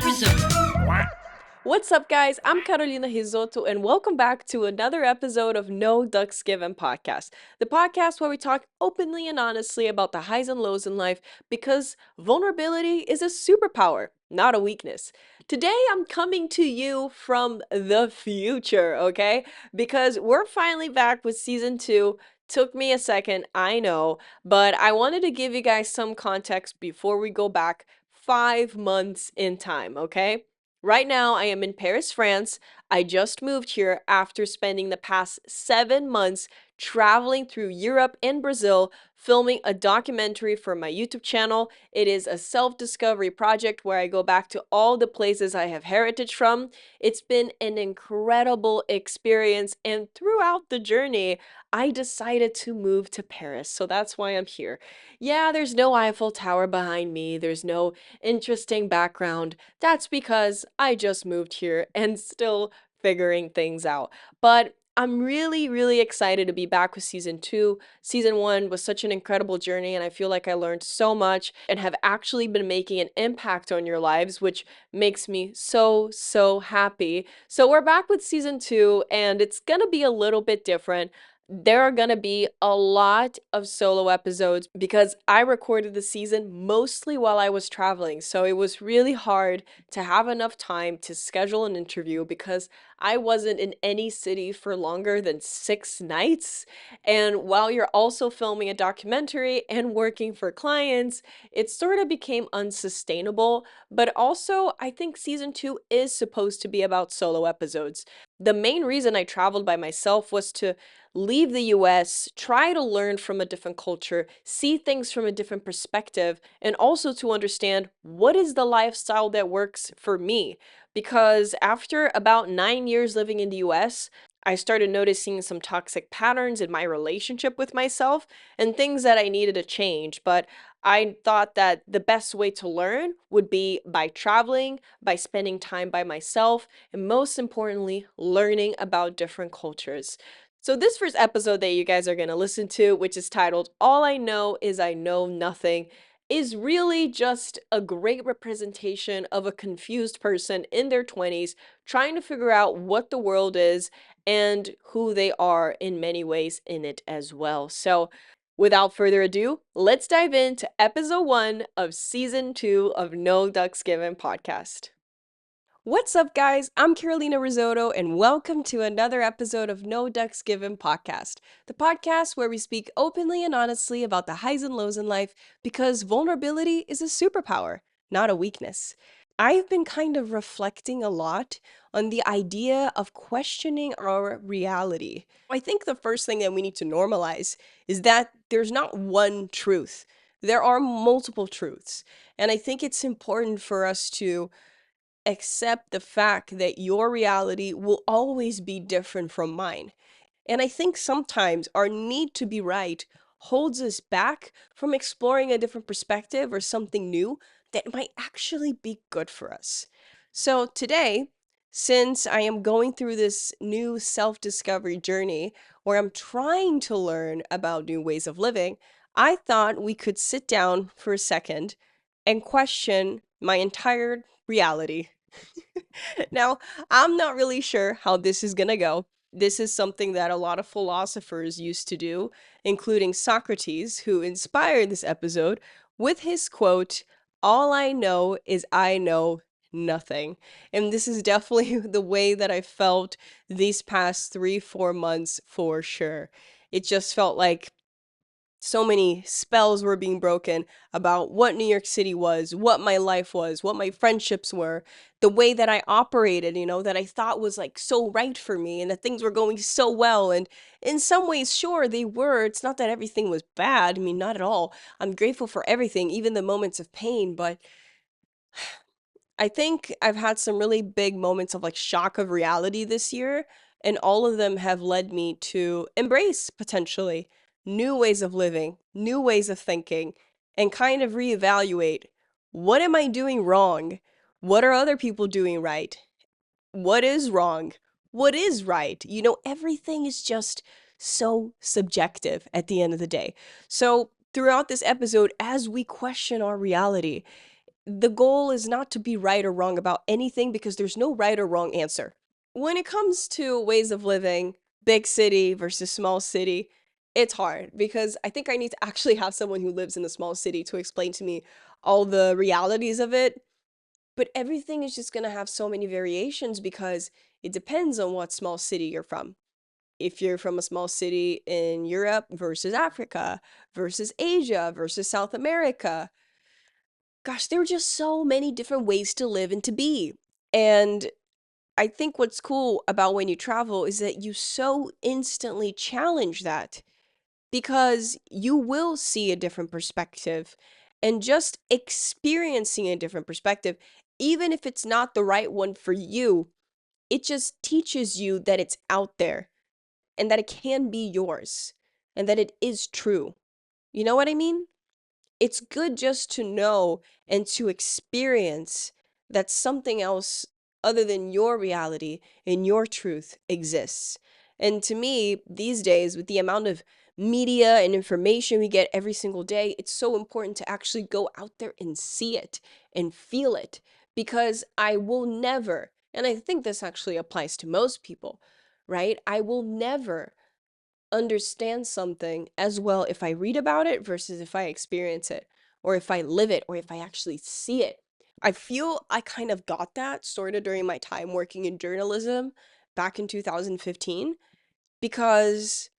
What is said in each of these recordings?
Risotto. What's up, guys? I'm Carolina Risotto, and welcome back to another episode of No Ducks Given podcast, the podcast where we talk openly and honestly about the highs and lows in life because vulnerability is a superpower, not a weakness. Today, I'm coming to you from the future, okay? Because we're finally back with season two. Took me a second, I know, but I wanted to give you guys some context before we go back 5 months in time, okay? Right now, I am in Paris, France. I just moved here after spending the past 7 months traveling through Europe and Brazil, filming a documentary for my YouTube channel. It is a self discovery project where I go back to all the places I have heritage from. It's been an incredible experience, and throughout the journey, I decided to move to Paris. So that's why I'm here. Yeah, there's no Eiffel Tower behind me, there's no interesting background. That's because I just moved here and still figuring things out. But I'm really, really excited to be back with season two. Season one was such an incredible journey, and I feel like I learned so much and have actually been making an impact on your lives, which makes me so, so happy. So, we're back with season two, and it's gonna be a little bit different. There are going to be a lot of solo episodes because I recorded the season mostly while I was traveling. So it was really hard to have enough time to schedule an interview because I wasn't in any city for longer than 6 nights. And while you're also filming a documentary and working for clients, it sort of became unsustainable. But also, I think season two is supposed to be about solo episodes. The main reason I traveled by myself was to leave the US, try to learn from a different culture, see things from a different perspective, and also to understand what is the lifestyle that works for me. Because after about 9 years living in the US, I started noticing some toxic patterns in my relationship with myself and things that I needed to change. But I thought that the best way to learn would be by traveling, by spending time by myself, and most importantly, learning about different cultures. So, this first episode that you guys are going to listen to, which is titled All I Know Is I Know Nothing, is really just a great representation of a confused person in their 20s trying to figure out what the world is and who they are in many ways in it as well. So, without further ado, let's dive into episode one of season two of No Ducks Given podcast. What's up, guys? I'm Carolina Risotto, and welcome to another episode of No Ducks Given podcast, the podcast where we speak openly and honestly about the highs and lows in life because vulnerability is a superpower, not a weakness. I've been kind of reflecting a lot on the idea of questioning our reality. I think the first thing that we need to normalize is that there's not one truth. There are multiple truths. And I think it's important for us to accept the fact that your reality will always be different from mine. And I think sometimes our need to be right holds us back from exploring a different perspective or something new that might actually be good for us. So today, since I am going through this new self discovery journey where I'm trying to learn about new ways of living, I thought we could sit down for a second and question my entire reality. Now, I'm not really sure how this is going to go. This is something that a lot of philosophers used to do, including Socrates, who inspired this episode with his quote, "All I know is I know nothing." And this is definitely the way that I felt these past 3, 4 months for sure. It just felt like so many spells were being broken about what New York City was, what my life was, what my friendships were, the way that I operated, that I thought was like so right for me and that things were going so well. And in some ways, sure, they were. It's not that everything was bad. I mean, not at all. I'm grateful for everything, even the moments of pain. But I think I've had some really big moments of like shock of reality this year, and all of them have led me to embrace potentially new ways of living, new ways of thinking, and kind of reevaluate what am I doing wrong? What are other people doing right? What is wrong? What is right? Everything is just so subjective at the end of the day. So, throughout this episode, as we question our reality, the goal is not to be right or wrong about anything because there's no right or wrong answer. When it comes to ways of living, big city versus small city, it's hard because I think I need to actually have someone who lives in a small city to explain to me all the realities of it. But everything is just going to have so many variations because it depends on what small city you're from. If you're from a small city in Europe versus Africa versus Asia versus South America, gosh, there are just so many different ways to live and to be. And I think what's cool about when you travel is that you so instantly challenge that because you will see a different perspective. And just experiencing a different perspective, even if it's not the right one for you, it just teaches you that it's out there and that it can be yours and that it is true. You know what I mean? It's good just to know and to experience that something else other than your reality and your truth exists. And to me, these days, with the amount of media and information we get every single day, it's so important to actually go out there and see it and feel it because I will never, and I think this actually applies to most people, right? I will never understand something as well if I read about it versus if I experience it, or if I live it, or if I actually see it. I feel I kind of got that sort of during my time working in journalism back in 2015 because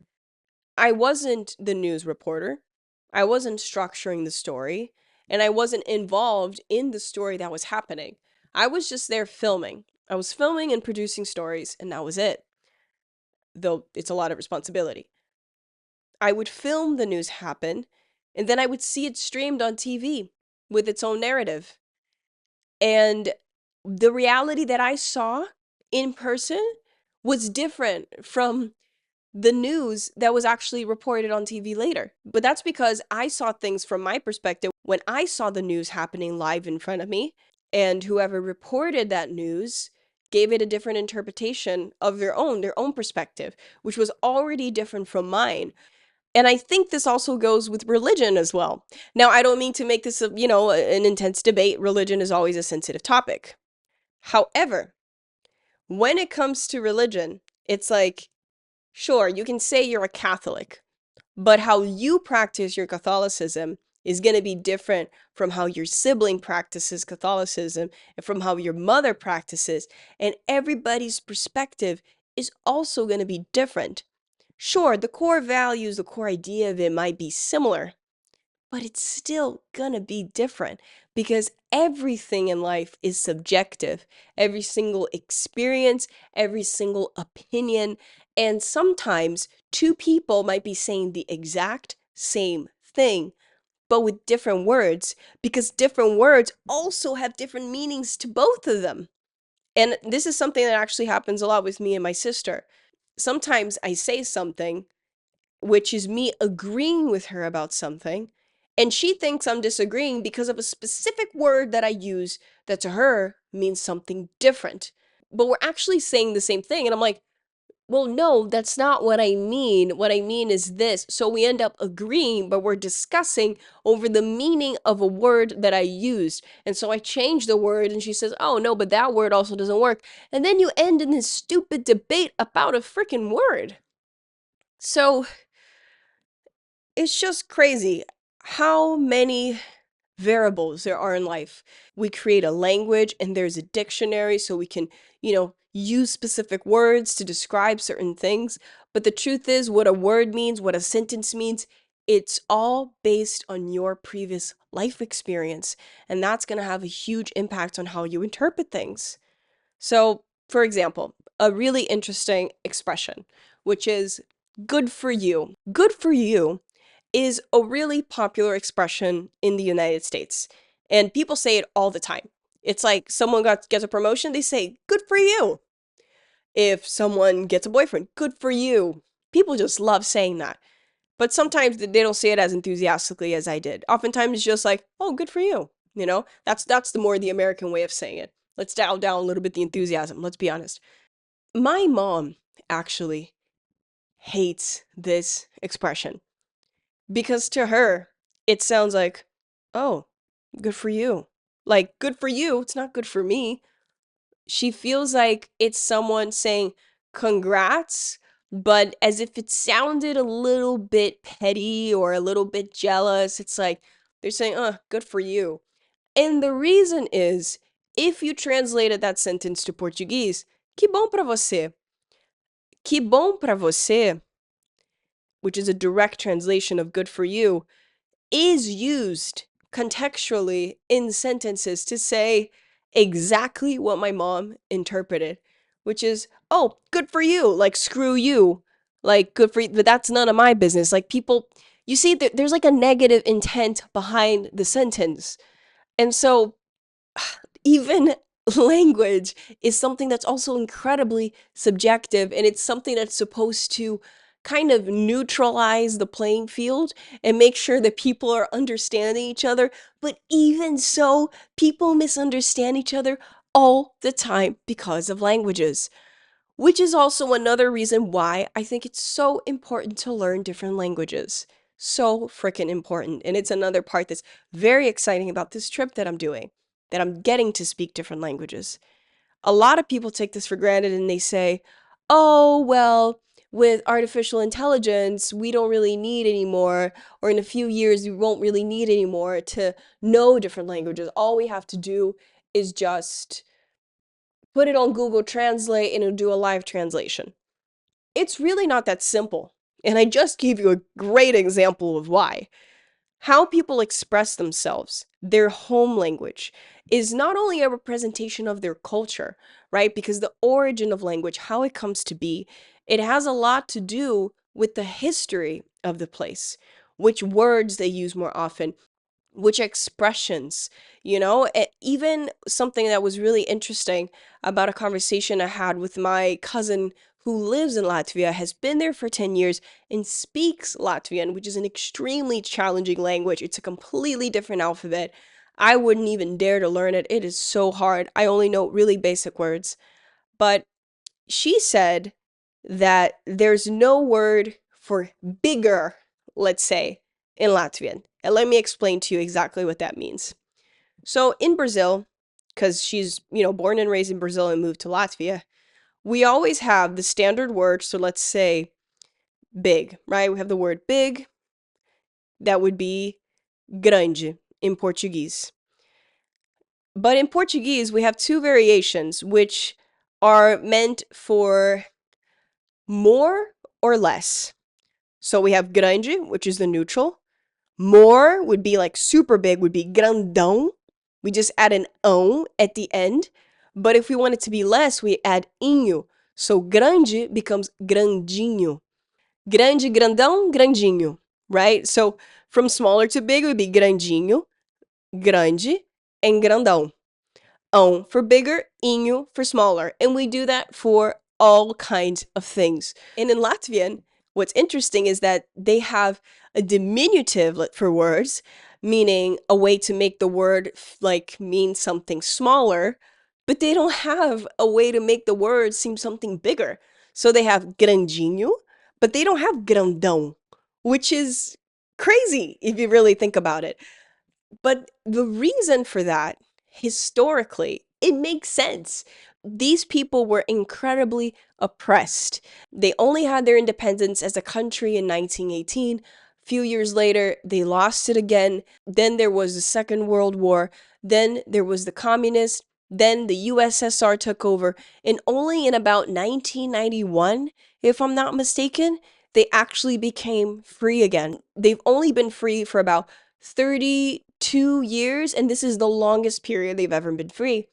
I wasn't the news reporter, I wasn't structuring the story, and I wasn't involved in the story that was happening. I was just there filming. I was filming and producing stories, and that was it. Though it's a lot of responsibility. I would film the news happen, and then I would see it streamed on TV with its own narrative. And the reality that I saw in person was different from the news that was actually reported on TV later. But that's because I saw things from my perspective when I saw the news happening live in front of me, and whoever reported that news gave it a different interpretation of their own perspective, which was already different from mine. And I think this also goes with religion as well. Now, I don't mean to make this, an intense debate. Religion is always a sensitive topic. However, when it comes to religion, it's like, sure, you can say you're a Catholic, but how you practice your Catholicism is going to be different from how your sibling practices Catholicism and from how your mother practices. And everybody's perspective is also going to be different. Sure, the core values, the core idea of it might be similar, but it's still gonna be different because everything in life is subjective. Every single experience, every single opinion, and sometimes two people might be saying the exact same thing, but with different words because different words also have different meanings to both of them. And this is something that actually happens a lot with me and my sister. Sometimes I say something which is me agreeing with her about something, and she thinks I'm disagreeing because of a specific word that I use that to her means something different. But we're actually saying the same thing, and I'm like, well, no, that's not what I mean. What I mean is this. So we end up agreeing, but we're discussing over the meaning of a word that I used. And so I change the word, and she says, oh, no, but that word also doesn't work. And then you end in this stupid debate about a freaking word. So it's just crazy how many variables there are in life. We create a language and there's a dictionary so we can, use specific words to describe certain things. But the truth is, what a word means, what a sentence means, it's all based on your previous life experience. And that's going to have a huge impact on how you interpret things. So, for example, a really interesting expression, which is good for you. Good for you is a really popular expression in the United States. And people say it all the time. It's like someone gets a promotion, they say, good for you. If someone gets a boyfriend, good for you. People just love saying that. But sometimes they don't say it as enthusiastically as I did. Oftentimes it's just like, oh, good for you. That's the more the American way of saying it. Let's dial down a little bit the enthusiasm. Let's be honest. My mom actually hates this expression because to her, it sounds like, oh, good for you. Like, good for you, it's not good for me. She feels like it's someone saying congrats, but as if it sounded a little bit petty or a little bit jealous. It's like they're saying, good for you. And the reason is, if you translated that sentence to Portuguese, que bom pra você. Que bom pra você, which is a direct translation of good for you, is used contextually in sentences to say exactly what my mom interpreted, which is, oh, good for you, like screw you, like good for you, but that's none of my business. Like people, you see, there's like a negative intent behind the sentence. And so even language is something that's also incredibly subjective, and it's something that's supposed to kind of neutralize the playing field and make sure that people are understanding each other. But even so, people misunderstand each other all the time because of languages, which is also another reason why I think it's so important to learn different languages. So freaking important. And it's another part that's very exciting about this trip that I'm doing, that I'm getting to speak different languages. A lot of people take this for granted and they say, oh, well, with artificial intelligence, we don't really need anymore, or in a few years, we won't really need anymore to know different languages. All we have to do is just put it on Google Translate and it'll do a live translation. It's really not that simple. And I just gave you a great example of why. How people express themselves, their home language, is not only a representation of their culture, right? Because the origin of language, how it comes to be, it has a lot to do with the history of the place, which words they use more often, which expressions, even something that was really interesting about a conversation I had with my cousin who lives in Latvia, has been there for 10 years and speaks Latvian, which is an extremely challenging language. It's a completely different alphabet. I wouldn't even dare to learn it. It is so hard. I only know really basic words. But she said that there's no word for bigger, let's say, in Latvian. And let me explain to you exactly what that means. So in Brazil, because she's, born and raised in Brazil and moved to Latvia, we always have the standard word. So let's say big, right? We have the word big. That would be grande in Portuguese. But in Portuguese, we have two variations, which are meant for more or less. So we have grande, which is the neutral. More would be like super big, would be grandão. We just add an o at the end. But if we want it to be less, we add inho. So grande becomes grandinho. Grande, grandão, grandinho, right? So from smaller to big would be grandinho, grande, and grandão. For bigger, inho for smaller. And we do that for all kinds of things. And in Latvian, what's interesting is that they have a diminutive for words, meaning a way to make the word like mean something smaller, but they don't have a way to make the word seem something bigger. So they have grandinho, but they don't have grandão, which is crazy if you really think about it. But the reason for that, historically, it makes sense. These people were incredibly oppressed. They only had their independence as a country in 1918. A few years later, they lost it again. Then there was the Second World War. Then there was the communists. Then the USSR took over. And only in about 1991, if I'm not mistaken, they actually became free again. They've only been free for about 32 years, and this is the longest period they've ever been free.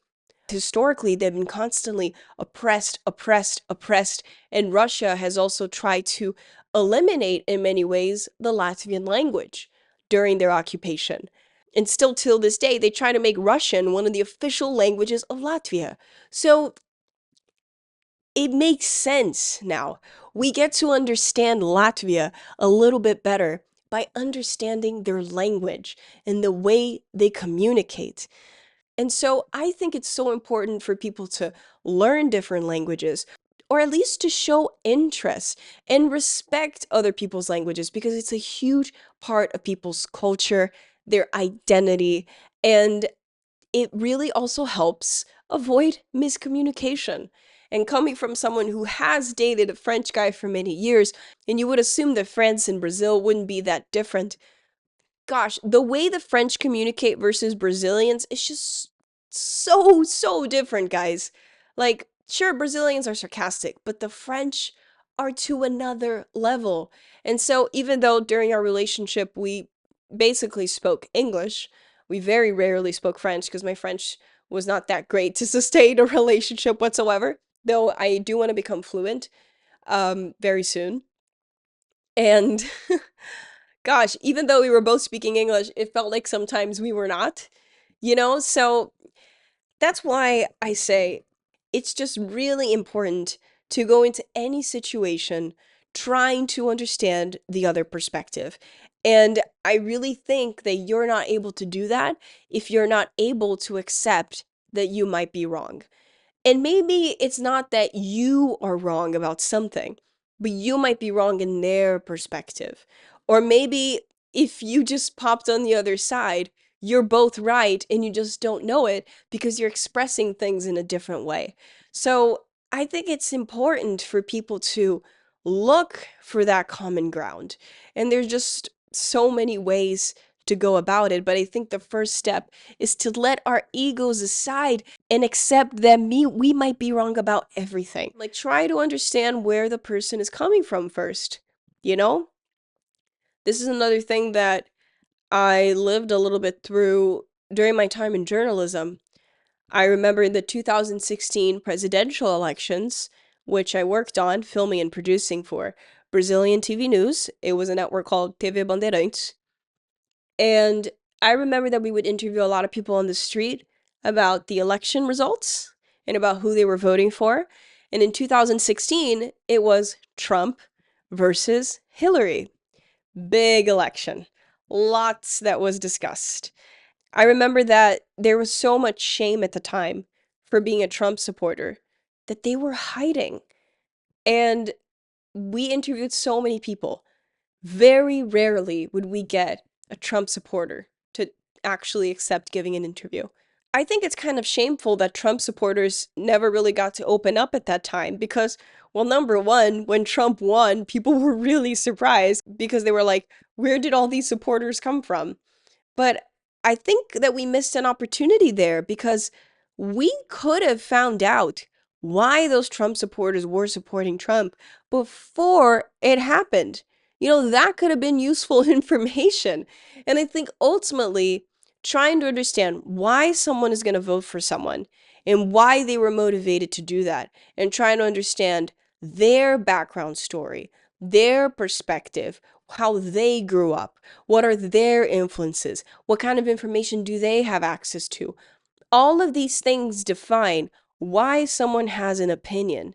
Historically, they've been constantly oppressed, oppressed, oppressed, and Russia has also tried to eliminate, in many ways, the Latvian language during their occupation. And still till this day, they try to make Russian one of the official languages of Latvia. So it makes sense now. We get to understand Latvia a little bit better by understanding their language and the way they communicate. And so I think it's so important for people to learn different languages, or at least to show interest and respect other people's languages, because it's a huge part of people's culture, their identity, and it really also helps avoid miscommunication. And coming from someone who has dated a French guy for many years, and you would assume that France and Brazil wouldn't be that different. Gosh, the way the French communicate versus Brazilians is just so different, guys. Like, sure, Brazilians are sarcastic, but the French are to another level. And so, even though during our relationship we basically spoke English, we very rarely spoke French because my French was not that great to sustain a relationship whatsoever, though I do want to become fluent very soon. And gosh, even though we were both speaking English, it felt like sometimes we were not, you know? So that's why I say it's just really important to go into any situation trying to understand the other perspective. And I really think that you're not able to do that if you're not able to accept that you might be wrong. And maybe it's not that you are wrong about something, but you might be wrong in their perspective. Or maybe if you just popped on the other side, you're both right and you just don't know it because you're expressing things in a different way. So I think it's important for people to look for that common ground. And there's just so many ways to go about it. But I think the first step is to let our egos aside and accept that we might be wrong about everything. Like, try to understand where the person is coming from first, you know? This is another thing that I lived a little bit through during my time in journalism. I remember in the 2016 presidential elections, which I worked on filming and producing for Brazilian TV News. It was a network called TV Bandeirantes. And I remember that we would interview a lot of people on the street about the election results and about who they were voting for. And in 2016, it was Trump versus Hillary. Big election. Lots that was discussed. I remember that there was so much shame at the time for being a Trump supporter that they were hiding. And we interviewed so many people. Very rarely would we get a Trump supporter to actually accept giving an interview. I think it's kind of shameful that Trump supporters never really got to open up at that time because, well, number one, when Trump won, people were really surprised because they were like, where did all these supporters come from? But I think that we missed an opportunity there because we could have found out why those Trump supporters were supporting Trump before it happened. You know, that could have been useful information. And I think ultimately, trying to understand why someone is going to vote for someone and why they were motivated to do that, and trying to understand their background story, their perspective, how they grew up, what are their influences, what kind of information do they have access to. All of these things define why someone has an opinion.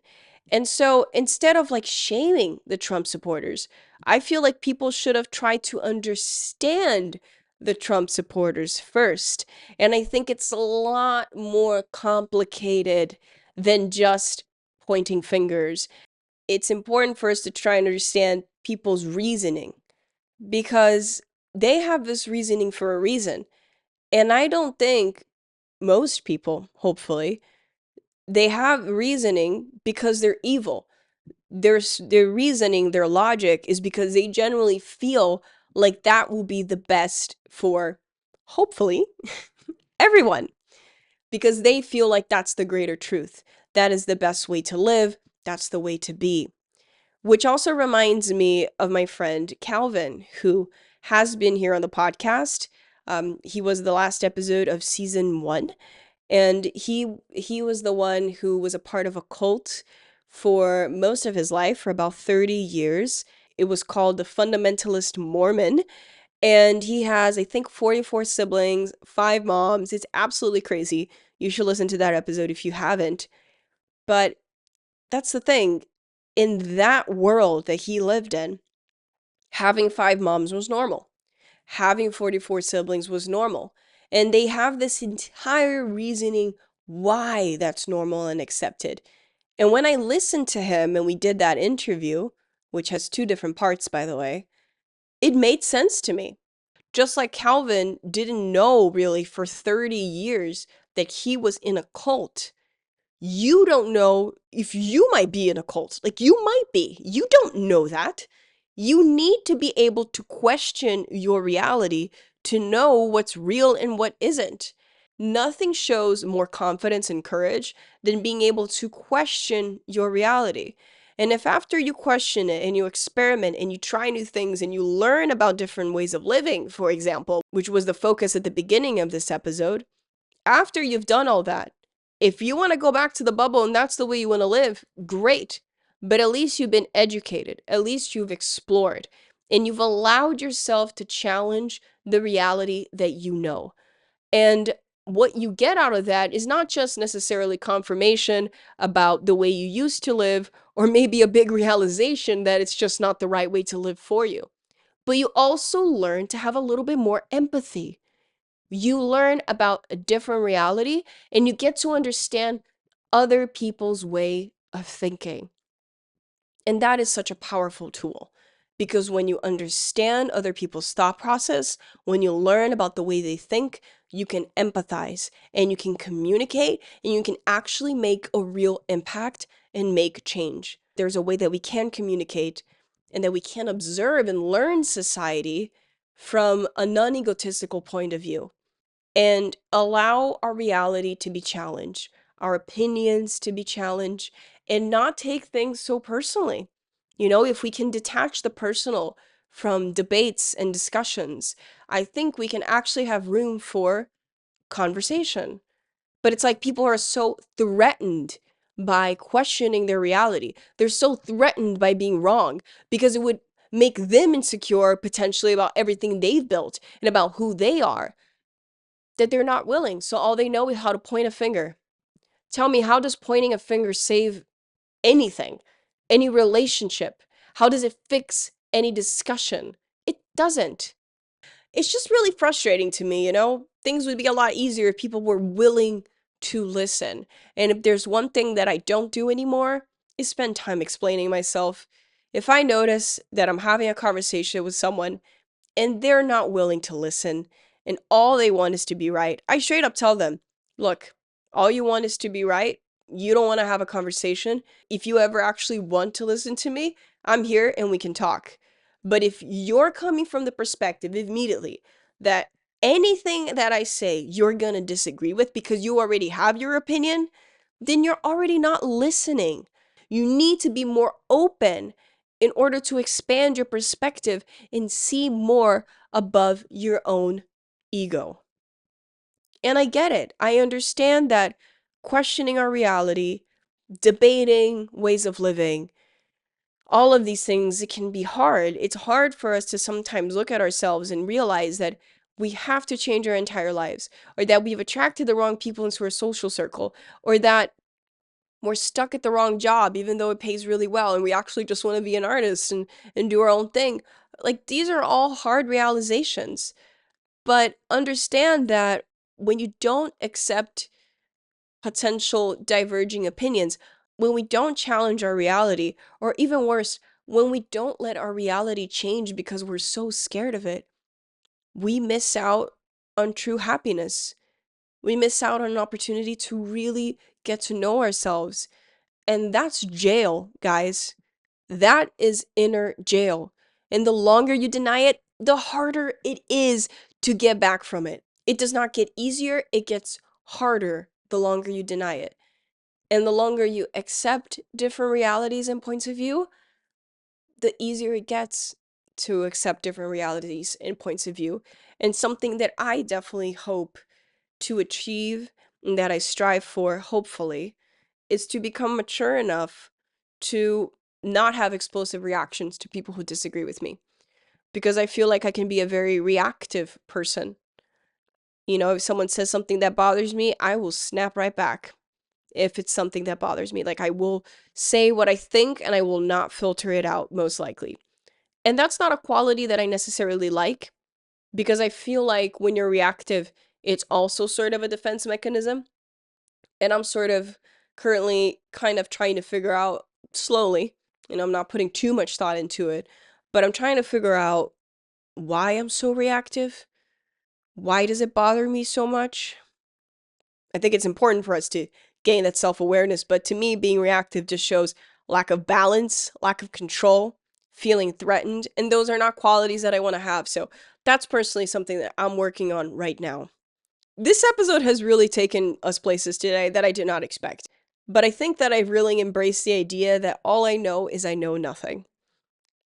And so instead of like shaming the Trump supporters, I feel like people should have tried to understand the Trump supporters first. And I think it's a lot more complicated than just pointing fingers. It's important for us to try and understand people's reasoning because they have this reasoning for a reason. And I don't think most people, hopefully, they have reasoning because they're evil. Their reasoning, their logic is because they generally feel like that will be the best for, hopefully, everyone. Because they feel like that's the greater truth. That is the best way to live. That's the way to be. Which also reminds me of my friend Calvin, who has been here on the podcast. He was the last episode of season 1. And he was the one who was a part of a cult for most of his life, for about 30 years. It was called the Fundamentalist Mormon. And he has, I think, 44 siblings, 5 moms. It's absolutely crazy. You should listen to that episode if you haven't. But that's the thing. In that world that he lived in, having 5 moms was normal. Having 44 siblings was normal. And they have this entire reasoning why that's normal and accepted. And when I listened to him and we did that interview, which has 2 different parts, by the way, it made sense to me. Just like Calvin didn't know really for 30 years that he was in a cult. You don't know if you might be in a cult. Like, you might be. You don't know that. You need to be able to question your reality to know what's real and what isn't. Nothing shows more confidence and courage than being able to question your reality. And if after you question it and you experiment and you try new things and you learn about different ways of living, for example, which was the focus at the beginning of this episode, after you've done all that, if you want to go back to the bubble and that's the way you want to live, great. But at least you've been educated. At least you've explored. And you've allowed yourself to challenge the reality that you know. And what you get out of that is not just necessarily confirmation about the way you used to live, or maybe a big realization that it's just not the right way to live for you. But you also learn to have a little bit more empathy. You learn about a different reality and you get to understand other people's way of thinking. And that is such a powerful tool because when you understand other people's thought process, when you learn about the way they think, you can empathize and you can communicate and you can actually make a real impact and make change. There's a way that we can communicate and that we can observe and learn society from a non-egotistical point of view and allow our reality to be challenged, our opinions to be challenged, and not take things so personally. You know, if we can detach the personal from debates and discussions, I think we can actually have room for conversation. But it's like people are so threatened by questioning their reality. They're so threatened by being wrong because it would make them insecure potentially about everything they've built and about who they are, that they're not willing. So all they know is how to point a finger. Tell me, how does pointing a finger save anything, any relationship? How does it fix any discussion? It doesn't. It's just really frustrating to me, you know? Things would be a lot easier if people were willing to listen. And if there's one thing that I don't do anymore, is spend time explaining myself. If I notice that I'm having a conversation with someone and they're not willing to listen and all they want is to be right, I straight up tell them, look, all you want is to be right. You don't want to have a conversation. If you ever actually want to listen to me, I'm here and we can talk. But if you're coming from the perspective immediately that anything that I say you're going to disagree with because you already have your opinion, then you're already not listening. You need to be more open in order to expand your perspective and see more above your own ego. And I get it. I understand that questioning our reality, debating ways of living, all of these things, it can be hard. It's hard for us to sometimes look at ourselves and realize that we have to change our entire lives, or that we've attracted the wrong people into our social circle, or that we're stuck at the wrong job even though it pays really well and we actually just want to be an artist and do our own thing. Like, these are all hard realizations. But understand that when you don't accept potential diverging opinions, when we don't challenge our reality, or even worse, when we don't let our reality change because we're so scared of it, we miss out on true happiness. We miss out on an opportunity to really get to know ourselves. And that's jail, guys. That is inner jail. And the longer you deny it, the harder it is to get back from it. It does not get easier, it gets harder the longer you deny it. And the longer you accept different realities and points of view, the easier it gets to accept different realities and points of view. And something that I definitely hope to achieve and that I strive for, hopefully, is to become mature enough to not have explosive reactions to people who disagree with me. Because I feel like I can be a very reactive person. You know, if someone says something that bothers me, I will snap right back. If it's something that bothers me, like, I will say what I think and I will not filter it out, most likely. And that's not a quality that I necessarily like, because I feel like when you're reactive, it's also sort of a defense mechanism. And I'm sort of currently kind of trying to figure out slowly, I'm not putting too much thought into it, but I'm trying to figure out why I'm so reactive. Why does it bother me so much? I think it's important for us to gain that self awareness, but to me, being reactive just shows lack of balance, lack of control, feeling threatened, and those are not qualities that I want to have. So that's personally something that I'm working on right now. This episode has really taken us places today that I did not expect. But I think that I've really embraced the idea that all I know is I know nothing.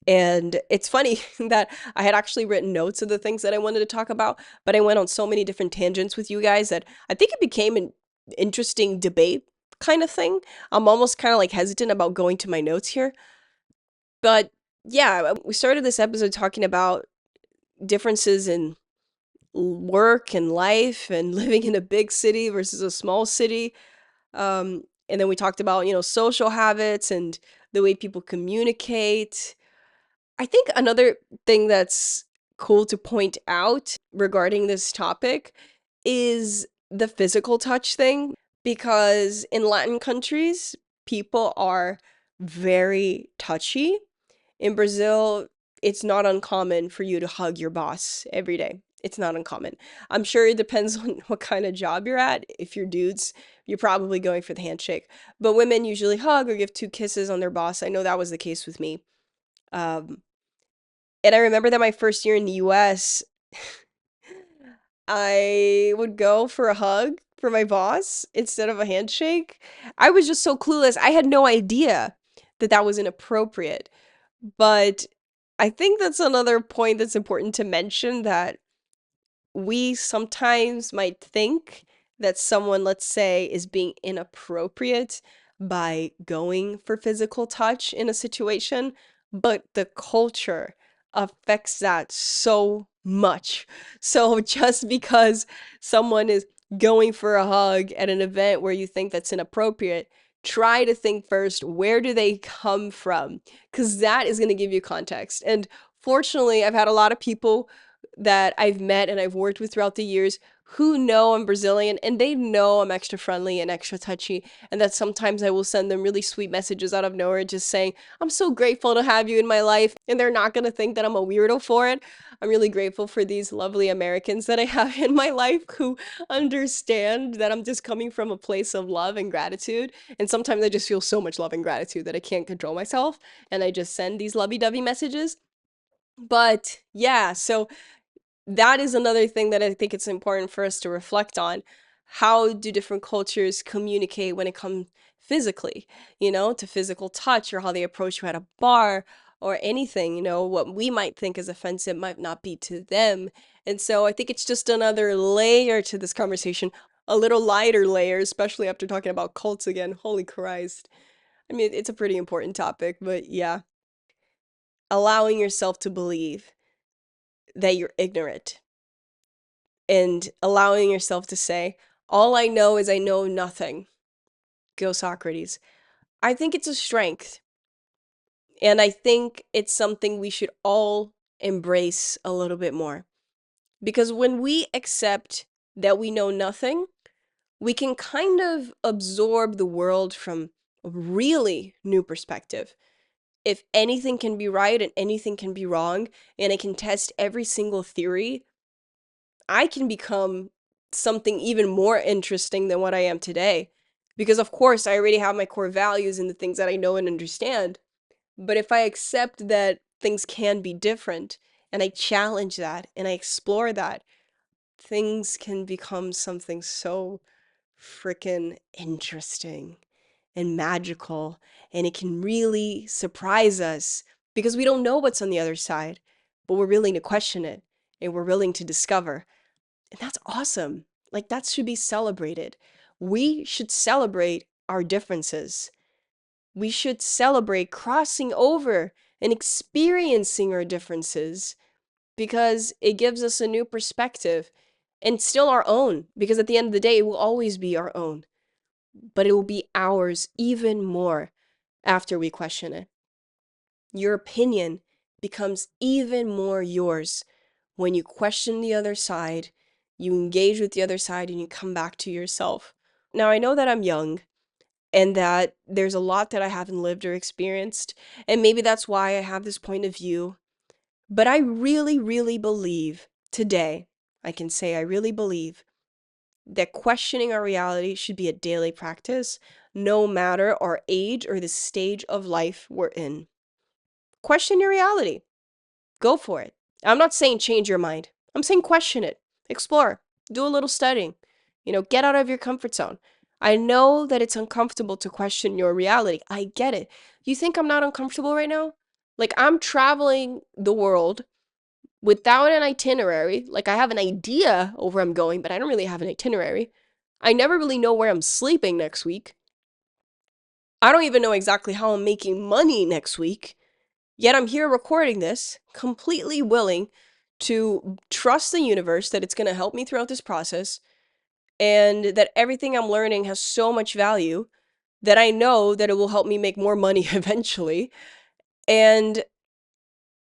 And it's funny that I had actually written notes of the things that I wanted to talk about, but I went on so many different tangents with you guys that I think it became an interesting debate kind of thing. I'm almost kind of like hesitant about going to my notes here. But yeah, we started this episode talking about differences in work and life and living in a big city versus a small city. And then we talked about, social habits and the way people communicate. I think another thing that's cool to point out regarding this topic is the physical touch thing, because in Latin countries, people are very touchy. In Brazil, it's not uncommon for you to hug your boss every day. It's not uncommon. I'm sure it depends on what kind of job you're at. If you're dudes, you're probably going for the handshake. But women usually hug or give two kisses on their boss. I know that was the case with me. Um, and I remember that my first year in the US, I would go for a hug for my boss instead of a handshake. I was just so clueless. I had no idea that that was inappropriate. But I think that's another point that's important to mention, that we sometimes might think that someone, let's say, is being inappropriate by going for physical touch in a situation, but the culture affects that so much. So just because someone is going for a hug at an event where you think that's inappropriate, try to think first, where do they come from? Because that is going to give you context. And fortunately, I've had a lot of people that I've met and I've worked with throughout the years who know I'm Brazilian, and they know I'm extra friendly and extra touchy, and that sometimes I will send them really sweet messages out of nowhere just saying, I'm so grateful to have you in my life, and they're not going to think that I'm a weirdo for it. I'm really grateful for these lovely Americans that I have in my life who understand that I'm just coming from a place of love and gratitude, and sometimes I just feel so much love and gratitude that I can't control myself, and I just send these lovey-dovey messages. But yeah, so that is another thing that I think it's important for us to reflect on. How do different cultures communicate when it comes physically, to physical touch, or how they approach you at a bar or anything, what we might think is offensive might not be to them. And so I think it's just another layer to this conversation, a little lighter layer, especially after talking about cults again. Holy Christ. I mean, it's a pretty important topic, but yeah, allowing yourself to believe that you're ignorant and allowing yourself to say, all I know is I know nothing. Go Socrates. I think it's a strength. And I think it's something we should all embrace a little bit more. Because when we accept that we know nothing, we can kind of absorb the world from a really new perspective. If anything can be right and anything can be wrong, and I can test every single theory, I can become something even more interesting than what I am today. Because, of course, I already have my core values and the things that I know and understand. But if I accept that things can be different, and I challenge that and I explore that, things can become something so freaking interesting and magical. And it can really surprise us because we don't know what's on the other side, but we're willing to question it and we're willing to discover. And that's awesome. Like, that should be celebrated. We should celebrate our differences. We should celebrate crossing over and experiencing our differences because it gives us a new perspective, and still our own, because at the end of the day, it will always be our own, but it will be ours even more after we question it. Your opinion becomes even more yours when you question the other side, you engage with the other side, and you come back to yourself. Now, I know that I'm young and that there's a lot that I haven't lived or experienced, and maybe that's why I have this point of view. But I really, really believe today, I can say I really believe that questioning our reality should be a daily practice, no matter our age or the stage of life we're in. Question your reality. Go for it. I'm not saying change your mind. I'm saying question it. Explore. Do a little studying. Get out of your comfort zone. I know that it's uncomfortable to question your reality. I get it. You think I'm not uncomfortable right now? Like, I'm traveling the world without an itinerary. Like, I have an idea of where I'm going, but I don't really have an itinerary. I never really know where I'm sleeping next week. I don't even know exactly how I'm making money next week. Yet I'm here recording this, completely willing to trust the universe that it's going to help me throughout this process, and that everything I'm learning has so much value that I know that it will help me make more money eventually. And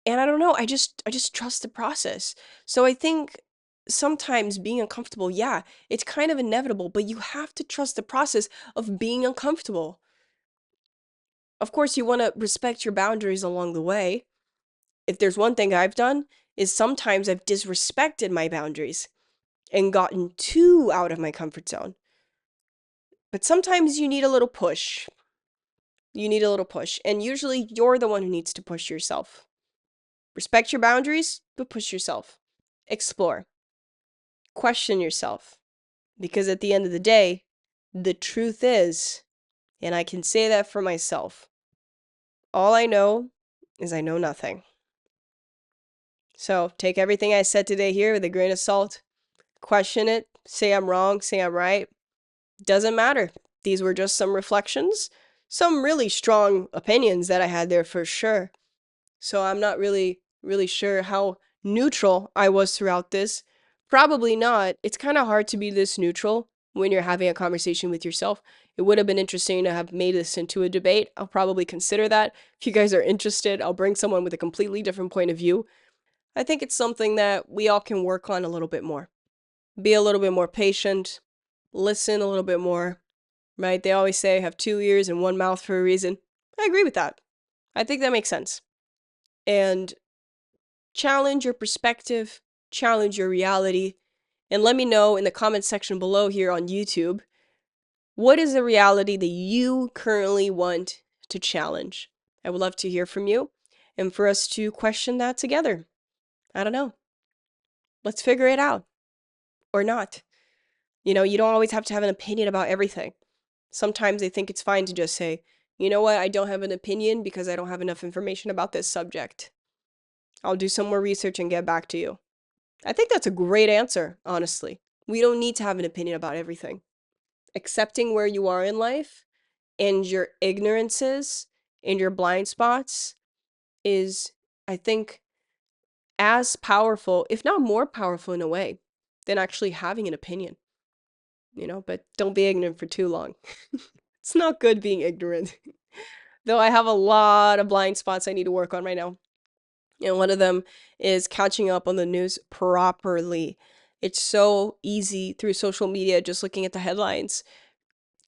I don't know, I just trust the process. So I think sometimes being uncomfortable, yeah, it's kind of inevitable, but you have to trust the process of being uncomfortable. Of course, you want to respect your boundaries along the way. If there's one thing I've done, is sometimes I've disrespected my boundaries and gotten too out of my comfort zone. But sometimes you need a little push. You need a little push. And usually you're the one who needs to push yourself. Respect your boundaries, but push yourself. Explore. Question yourself. Because at the end of the day, the truth is, and I can say that for myself, all I know is I know nothing. So take everything I said today here with a grain of salt. Question it. Say I'm wrong. Say I'm right. Doesn't matter. These were just some reflections. Some really strong opinions that I had there for sure. So I'm not really sure how neutral I was throughout this. Probably not. It's kind of hard to be this neutral when you're having a conversation with yourself. It would have been interesting to have made this into a debate. I'll probably consider that. If you guys are interested, I'll bring someone with a completely different point of view. I think it's something that we all can work on a little bit more. Be a little bit more patient, listen a little bit more, right? They always say have 2 ears and one mouth for a reason. I agree with that. I think that makes sense. And challenge your perspective, challenge your reality, and let me know in the comment section below here on YouTube, what is the reality that you currently want to challenge? I would love to hear from you and for us to question that together. I don't know. Let's figure it out. Or not. You don't always have to have an opinion about everything. Sometimes I think it's fine to just say, you know what, I don't have an opinion because I don't have enough information about this subject. I'll do some more research and get back to you. I think that's a great answer, honestly. We don't need to have an opinion about everything. Accepting where you are in life and your ignorances and your blind spots is, I think, as powerful, if not more powerful in a way, than actually having an opinion. But don't be ignorant for too long. It's not good being ignorant. Though I have a lot of blind spots I need to work on right now. And one of them is catching up on the news properly. It's so easy through social media, just looking at the headlines,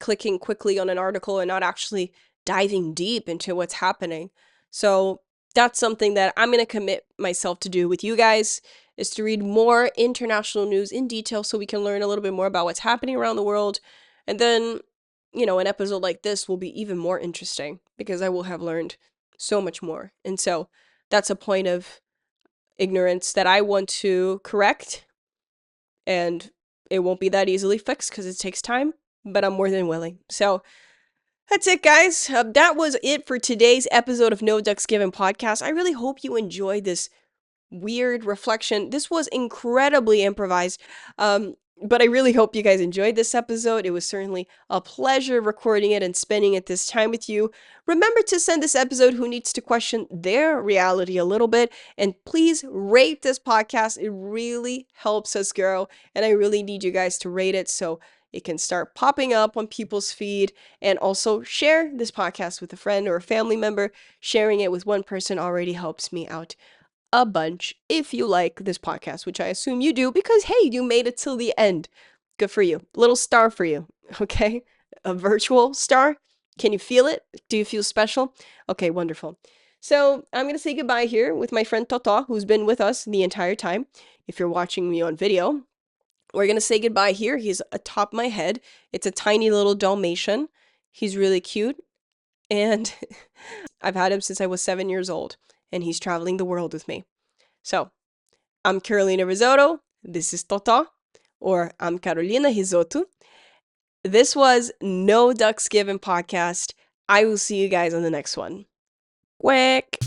clicking quickly on an article and not actually diving deep into what's happening. So that's something that I'm going to commit myself to do with you guys, is to read more international news in detail so we can learn a little bit more about what's happening around the world. And then, an episode like this will be even more interesting because I will have learned so much more. And so that's a point of ignorance that I want to correct. And it won't be that easily fixed because it takes time, but I'm more than willing. So that's it, guys. That was it for today's episode of No Ducks Given podcast. I really hope you enjoyed this weird reflection. This was incredibly improvised. But I really hope you guys enjoyed this episode. It was certainly a pleasure recording it and spending it this time with you. Remember to send this episode who needs to question their reality a little bit. And please rate this podcast. It really helps us grow. And I really need you guys to rate it so it can start popping up on people's feed. And also share this podcast with a friend or a family member. Sharing it with one person already helps me out a bunch if you like this podcast, which I assume you do because, hey, you made it till the end. Good for you. Little star for you, okay? A virtual star. Can you feel it? Do you feel special? Okay, wonderful. So I'm going to say goodbye here with my friend Toto, who's been with us the entire time. If you're watching me on video, we're going to say goodbye here. He's atop my head. It's a tiny little Dalmatian. He's really cute. And I've had him since I was 7 years old. And he's traveling the world with me. So I'm Carolina Risotto. This is Toto. Or I'm Carolina Risotto. This was No Ducks Given podcast. I will see you guys on the next one. Quick.